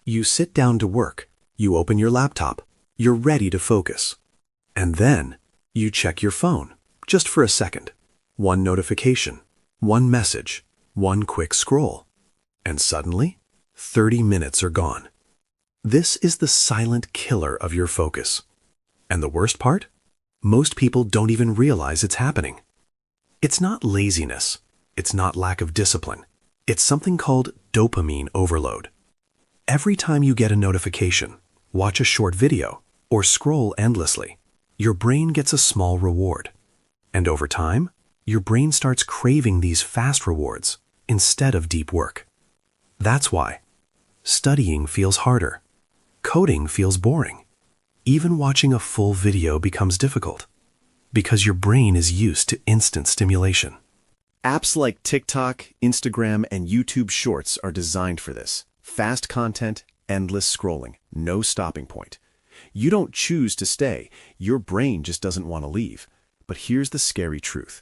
You sit down to work, you open your laptop, you're ready to focus. And then, you check your phone, just for a second. One notification, one message, one quick scroll. And suddenly, 30 minutes are gone. This is the silent killer of your focus. And the worst part? Most people don't even realize it's happening. It's not laziness. It's not lack of discipline. It's something called dopamine overload. Every time you get a notification, watch a short video, or scroll endlessly, your brain gets a small reward. And over time, your brain starts craving these fast rewards instead of deep work. That's why studying feels harder. Coding feels boring. Even watching a full video becomes difficult because your brain is used to instant stimulation. Apps like TikTok, Instagram, and YouTube Shorts are designed for this. Fast content, endless scrolling, no stopping point. You don't choose to stay, your brain just doesn't want to leave. But here's the scary truth.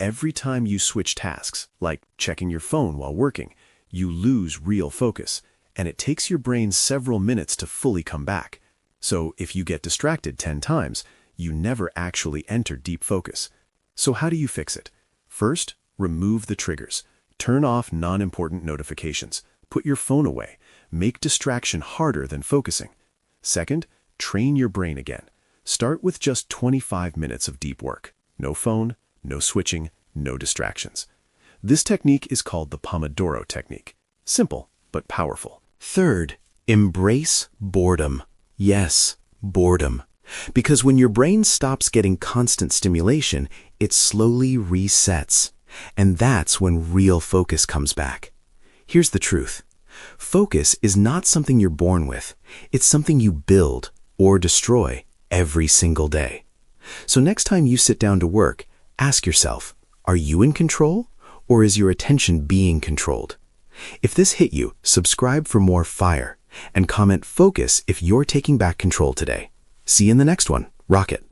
Every time you switch tasks, like checking your phone while working, you lose real focus, and it takes your brain several minutes to fully come back. So if you get distracted 10 times, you never actually enter deep focus. So how do you fix it? First, remove the triggers. Turn off non-important notifications. Put your phone away. Make distraction harder than focusing. Second, train your brain again. Start with just 25 minutes of deep work. No phone, no switching, no distractions. This technique is called the Pomodoro technique. Simple, but powerful. Third, embrace boredom. Yes, boredom. Because when your brain stops getting constant stimulation, it slowly resets. And that's when real focus comes back. Here's the truth. Focus is not something you're born with. It's something you build or destroy every single day. So next time you sit down to work, ask yourself, are you in control or is your attention being controlled? If this hit you, subscribe for more fire and comment focus if you're taking back control today. See you in the next one. Rock it.